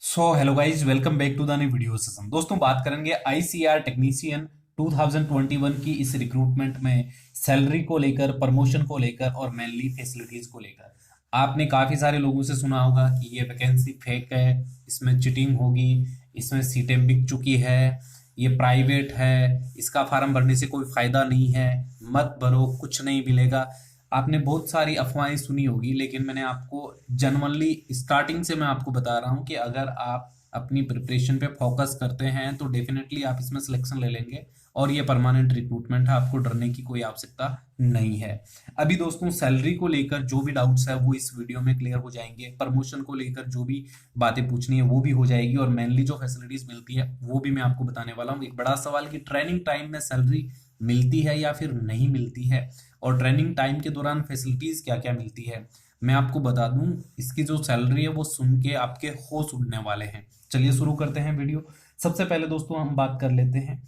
So hello guys, welcome back to the new video session. दोस्तों, बात करेंगे ICR technician 2021 की इस रिक्रूटमेंट में सैलरी को लेकर, प्रमोशन को लेकर और मेनली फैसिलिटीज को लेकर। आपने काफी सारे लोगों से सुना होगा कि ये वैकेंसी फेक है, इसमें चिटिंग होगी, इसमें सीटें बिक चुकी है, ये प्राइवेट है, इसका फॉर्म भरने से कोई फायदा नहीं है, मत भरो, कुछ नहीं मिलेगा। आपने बहुत सारी अफवाहें सुनी होगी, लेकिन मैंने आपको जनरली स्टार्टिंग से मैं आपको बता रहा हूं कि अगर आप अपनी प्रिपरेशन पे फोकस करते हैं तो डेफिनेटली आप इसमें सिलेक्शन ले लेंगे और ये परमानेंट रिक्रूटमेंट है, आपको डरने की कोई आवश्यकता नहीं है। अभी दोस्तों, सैलरी को लेकर जो भी डाउट्स है वो इस वीडियो में क्लियर हो जाएंगे। प्रमोशन को लेकर जो भी बातें पूछनी है वो भी हो जाएगी और मेनली जो फैसिलिटीज मिलती है वो भी मैं आपको बताने वाला हूँ। एक बड़ा सवाल कि ट्रेनिंग टाइम में सैलरी मिलती है या फिर नहीं मिलती है, और ट्रेनिंग टाइम के दौरान फैसिलिटीज क्या क्या मिलती है मैं आपको बता दूं। इसकी जो सैलरी है वो सुन के आपके होश उड़ने वाले हैं। चलिए शुरू करते हैं वीडियो। सबसे पहले दोस्तों हम बात कर लेते हैं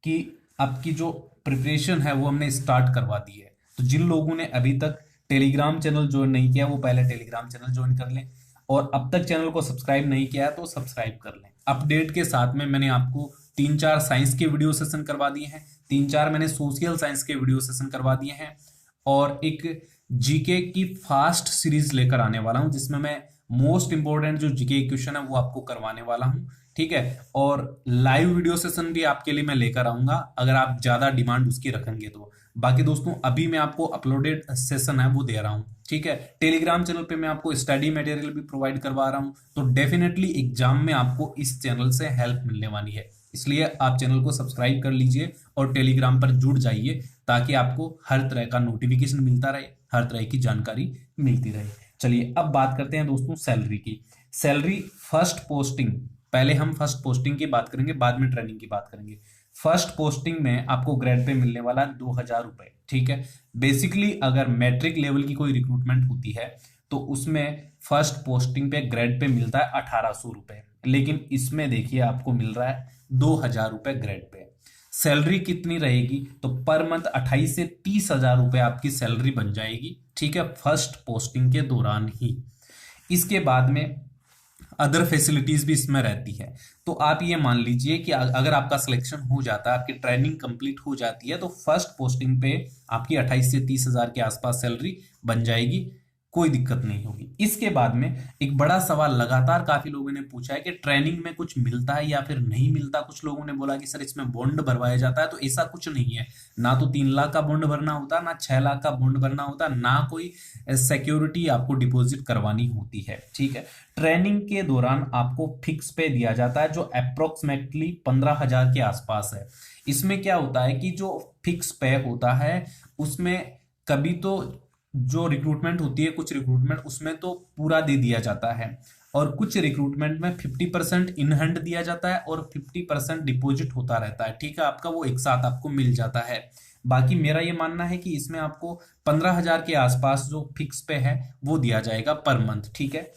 कि आपकी जो प्रिपरेशन है वो हमने स्टार्ट करवा दी है। तो जिन लोगों ने अभी तक टेलीग्राम चैनल ज्वाइन नहीं किया वो पहले टेलीग्राम चैनल ज्वाइन कर लें, और अब तक चैनल को सब्सक्राइब नहीं किया है तो सब्सक्राइब कर लें। अपडेट के साथ में मैंने आपको 3-4 साइंस के वीडियो सेशन करवा दिए हैं, 3-4 मैंने सोशल साइंस के वीडियो सेशन करवा दिए हैं, और एक जीके की फास्ट सीरीज लेकर आने वाला हूं जिसमें मैं मोस्ट इंपोर्टेंट जो जीके क्वेश्चन है वो आपको करवाने वाला हूं। ठीक है, और लाइव वीडियो सेशन भी आपके लिए मैं लेकर आऊंगा अगर आप ज्यादा डिमांड उसकी रखेंगे तो। बाकी दोस्तों, अभी मैं आपको अपलोडेड सेशन है वो दे रहा हूं। ठीक है, टेलीग्राम चैनल पे मैं आपको स्टडी मटेरियल भी प्रोवाइड करवा रहा हूं, तो डेफिनेटली एग्जाम में आपको इस चैनल से हेल्प मिलने वाली है। इसलिए आप चैनल को सब्सक्राइब कर लीजिए और टेलीग्राम पर जुड़ जाइए ताकि आपको हर तरह का नोटिफिकेशन मिलता रहे, हर तरह की जानकारी मिलती रहे। चलिए अब बात करते हैं दोस्तों सैलरी की। सैलरी फर्स्ट पोस्टिंग, पहले हम फर्स्ट पोस्टिंग की बात करेंगे, बाद में ट्रेनिंग की बात करेंगे। फर्स्ट पोस्टिंग में आपको ग्रेड पे मिलने वाला 2,000 रुपए। ठीक है, बेसिकली अगर मैट्रिक लेवल की कोई रिक्रूटमेंट होती है तो उसमें फर्स्ट पोस्टिंग पे ग्रेड पे मिलता है 1,800 रुपए, लेकिन इसमें देखिए आपको मिल रहा है 2,000 रुपए ग्रेड पे। सैलरी कितनी रहेगी तो पर मंथ 28 से 30,000 रुपए आपकी सैलरी बन जाएगी। ठीक है, फर्स्ट पोस्टिंग के दौरान ही। इसके बाद में अदर फैसिलिटीज भी इसमें रहती है। तो आप ये मान लीजिए कि अगर आपका सिलेक्शन हो जाता है, आपकी ट्रेनिंग कंप्लीट हो जाती है, तो फर्स्ट पोस्टिंग पे आपकी 28 से 30,000 के आसपास सैलरी बन जाएगी, कोई दिक्कत नहीं होगी। इसके बाद में एक बड़ा सवाल लगातार काफी लोगों ने पूछा है कि ट्रेनिंग में कुछ मिलता है या फिर नहीं मिलता। कुछ लोगों ने बोला कि सर इसमें बॉन्ड भरवाया जाता है, तो ऐसा कुछ नहीं है। ना तो 3 लाख का बॉन्ड भरना होता, ना 6 लाख का बॉन्ड भरना होता, ना कोई सिक्योरिटी आपको डिपॉजिट करवानी होती है। ठीक है, ट्रेनिंग के दौरान आपको फिक्स पे दिया जाता है जो अप्रोक्सीमेटली 15,000 के आसपास है। इसमें क्या होता है कि जो फिक्स पे होता है उसमें कभी तो जो रिक्रूटमेंट होती है, कुछ रिक्रूटमेंट उसमें तो पूरा दे दिया जाता है, और कुछ रिक्रूटमेंट में 50% इन हैंड दिया जाता है और 50% डिपॉजिट होता रहता है। ठीक है, आपका वो एक साथ आपको मिल जाता है। बाकी मेरा ये मानना है कि इसमें आपको 15,000 के आसपास जो फिक्स पे है वो दिया जाएगा पर मंथ। ठीक है,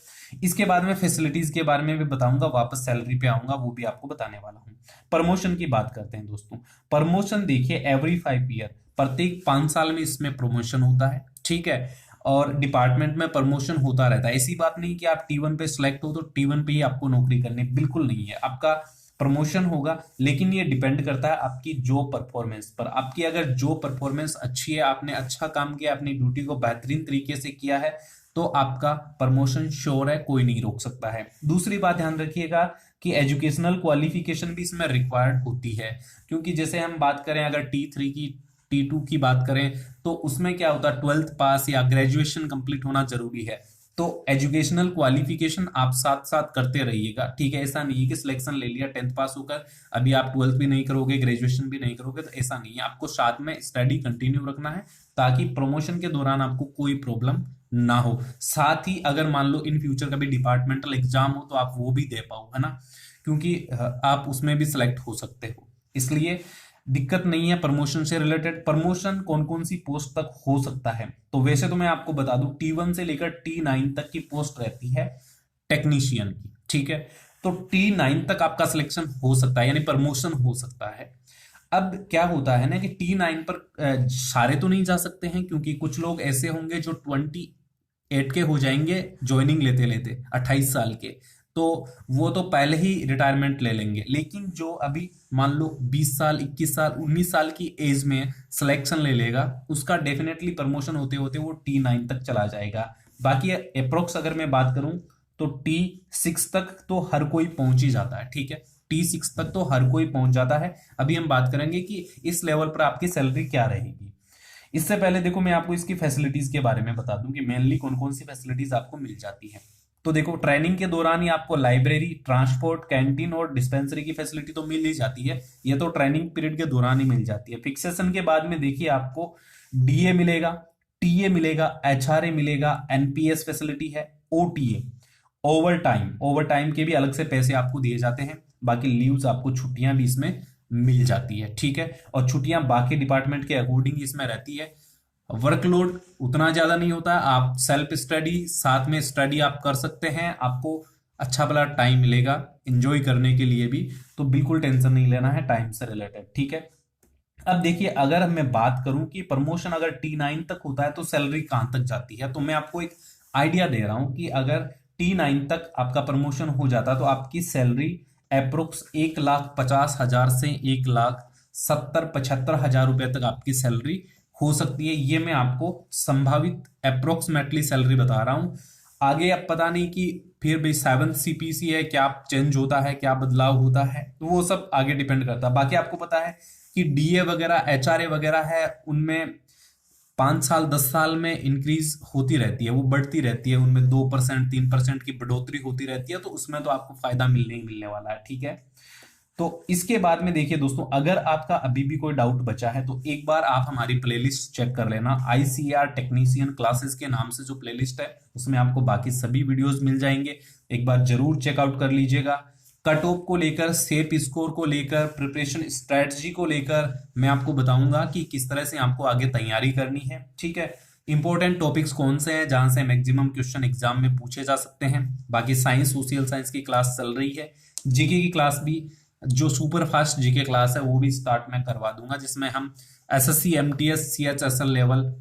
इसके बाद में फैसिलिटीज के बारे में भी बताऊंगा, वापस सैलरी पे आऊंगा, वो भी आपको बताने वाला हूँ। प्रमोशन की बात करते हैं दोस्तों। प्रमोशन देखिए एवरी 5 ईयर, प्रत्येक 5 साल में इसमें प्रमोशन होता है। ठीक है, और डिपार्टमेंट में प्रमोशन होता रहता है। ऐसी बात नहीं कि आप T1 पे सिलेक्ट हो तो T1 पे ही आपको नौकरी करनी, बिल्कुल नहीं है। आपका प्रमोशन होगा, लेकिन ये डिपेंड करता है आपकी जॉब परफॉर्मेंस पर। आपकी अगर जॉब परफॉर्मेंस अच्छी है, आपने अच्छा काम किया, अपनी ड्यूटी को बेहतरीन तरीके से किया है, तो आपका प्रमोशन श्योर है, कोई नहीं रोक सकता है। दूसरी बात ध्यान रखिएगा कि एजुकेशनल क्वालिफिकेशन भी इसमें रिक्वायर्ड होती है, क्योंकि जैसे हम बात करें अगर T3 की, T2 की बात करें तो उसमें क्या होता है, 12th पास या ग्रेजुएशन कंप्लीट होना जरूरी है। तो एजुकेशनल क्वालिफिकेशन आप साथ साथ करते रहिएगा। ठीक है, ऐसा नहीं है कि सिलेक्शन ले लिया 10th पास होकर अभी आप 12th भी नहीं करोगे, ग्रेजुएशन भी नहीं करोगे, तो ऐसा नहीं है। आपको साथ में स्टडी कंटिन्यू रखना है ताकि प्रमोशन के दौरान आपको कोई प्रॉब्लम ना हो। साथ ही अगर मान लो इन फ्यूचर कभी डिपार्टमेंटल एग्जाम हो तो आप वो भी दे पाओ, है ना, क्योंकि आप उसमें भी सिलेक्ट हो सकते हो, इसलिए दिक्कत नहीं है प्रमोशन से रिलेटेड। प्रमोशन कौन कौन सी पोस्ट तक हो सकता है, तो वैसे तो मैं आपको बता दूं T1 से लेकर T9 तक की पोस्ट रहती है टेक्नीशियन की। ठीक है, तो T9 तक आपका सिलेक्शन हो सकता है, यानी प्रमोशन हो सकता है। अब क्या होता है ना कि T9 पर सारे तो नहीं जा सकते हैं, क्योंकि कुछ लोग ऐसे होंगे जो 28 के हो जाएंगे ज्वाइनिंग लेते लेते 28 साल के, तो वो तो पहले ही रिटायरमेंट ले लेंगे। लेकिन जो अभी मान लो 20 साल 21 साल 19 साल की एज में सिलेक्शन ले लेगा, उसका डेफिनेटली प्रमोशन होते होते वो T9 तक चला जाएगा। बाकी अप्रोक्स अगर मैं बात करूं तो T6 तक तो हर कोई पहुंच ही जाता है, ठीक है। T6 तक तो हर कोई पहुंच जाता है। अभी हम बात करेंगे कि इस लेवल पर आपकी सैलरी क्या रहेगी। इससे पहले देखो मैं आपको इसकी फैसिलिटीज के बारे में बता दूं कि मेनली कौन कौन सी फैसिलिटीज आपको मिल जाती है। तो देखो ट्रेनिंग के दौरान ही आपको लाइब्रेरी, ट्रांसपोर्ट, कैंटीन और डिस्पेंसरी की फैसिलिटी तो मिल ही जाती है। ये तो ट्रेनिंग पीरियड के दौरान ही मिल जाती है। फिक्सेशन के बाद में देखिए आपको डीए मिलेगा, टीए मिलेगा, एचआरए मिलेगा, एनपीएस फैसिलिटी है, ओटीए, ओवर टाइम के भी अलग से पैसे आपको दिए जाते हैं। बाकी लीव्स आपको छुट्टियां भी इसमें मिल जाती है, ठीक है। और छुट्टियां बाकी डिपार्टमेंट के अकॉर्डिंग इसमें रहती है। वर्कलोड उतना ज्यादा नहीं होता, आप सेल्फ स्टडी साथ में स्टडी आप कर सकते हैं, आपको अच्छा भला टाइम मिलेगा एंजॉय करने के लिए भी। तो बिल्कुल टेंशन नहीं लेना है टाइम से रिलेटेड, ठीक है। अब देखिए अगर मैं बात करूं कि प्रमोशन अगर T9 तक होता है तो सैलरी कहां तक जाती है, तो मैं आपको एक आइडिया दे रहा हूं कि अगर T9 तक आपका प्रमोशन हो जाता तो आपकी सैलरी अप्रोक्स 1,50,000 से 1,70,75,000 रुपए तक आपकी सैलरी हो सकती है। ये मैं आपको संभावित अप्रोक्सीमेटली सैलरी बता रहा हूं। आगे अब पता नहीं कि फिर भी 7 CPC है, क्या चेंज होता है, क्या बदलाव होता है, तो वो सब आगे डिपेंड करता है। बाकी आपको पता है कि डीए वगैरह, एचआरए वगैरह है, उनमें 5 साल 10 साल में इंक्रीज होती रहती है, वो बढ़ती रहती है, उनमें 2% 3% की बढ़ोतरी होती रहती है। तो उसमें तो आपको फायदा मिलने ही मिलने वाला है, ठीक है। तो इसके बाद में देखिए दोस्तों, अगर आपका अभी भी कोई डाउट बचा है तो एक बार आप हमारी प्लेलिस्ट चेक कर लेना। ICAR टेक्नीशियन क्लासेस के नाम से जो प्लेलिस्ट है उसमें आपको बाकी सभी वीडियोस मिल जाएंगे, एक बार जरूर चेकआउट कर लीजिएगा। कट ऑफ को लेकर, सेप स्कोर को लेकर, प्रिपरेशन स्ट्रेटजी को लेकर मैं आपको बताऊंगा कि किस तरह से आपको आगे तैयारी करनी है, ठीक है। इंपॉर्टेंट टॉपिक्स कौन से हैं जहां से मैक्सिमम क्वेश्चन एग्जाम में पूछे जा सकते हैं। बाकी साइंस, सोशल साइंस की क्लास चल रही है। जीके की क्लास भी, जो सुपर फास्ट जीके क्लास है वो भी स्टार्ट में करवा दूंगा, जिसमें हम SSC MTS CHSL level,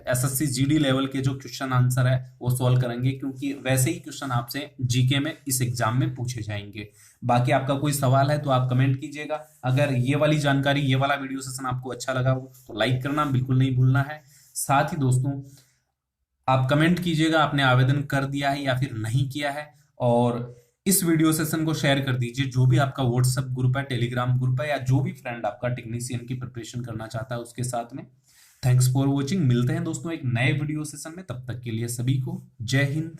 SSC GD level के जो क्वेश्चन आंसर है वो सॉल्व करेंगे, क्योंकि वैसे ही क्वेश्चन आपसे जीके में इस एग्जाम में पूछे जाएंगे। बाकी आपका कोई सवाल है तो आप कमेंट कीजिएगा। अगर ये वाली जानकारी, ये वाला वीडियो सेशन आपको अच्छा लगा हो तो लाइक करना बिल्कुल नहीं भूलना है। साथ ही दोस्तों आप कमेंट कीजिएगा आपने आवेदन कर दिया है या फिर नहीं किया है, और इस वीडियो सेशन को शेयर कर दीजिए जो भी आपका व्हाट्सएप ग्रुप है, टेलीग्राम ग्रुप है, या जो भी फ्रेंड आपका टेक्नीशियन की प्रिपरेशन करना चाहता है उसके साथ में। Thanks for watching. मिलते हैं दोस्तों एक नए वीडियो सेशन में, तब तक के लिए सभी को जय हिंद,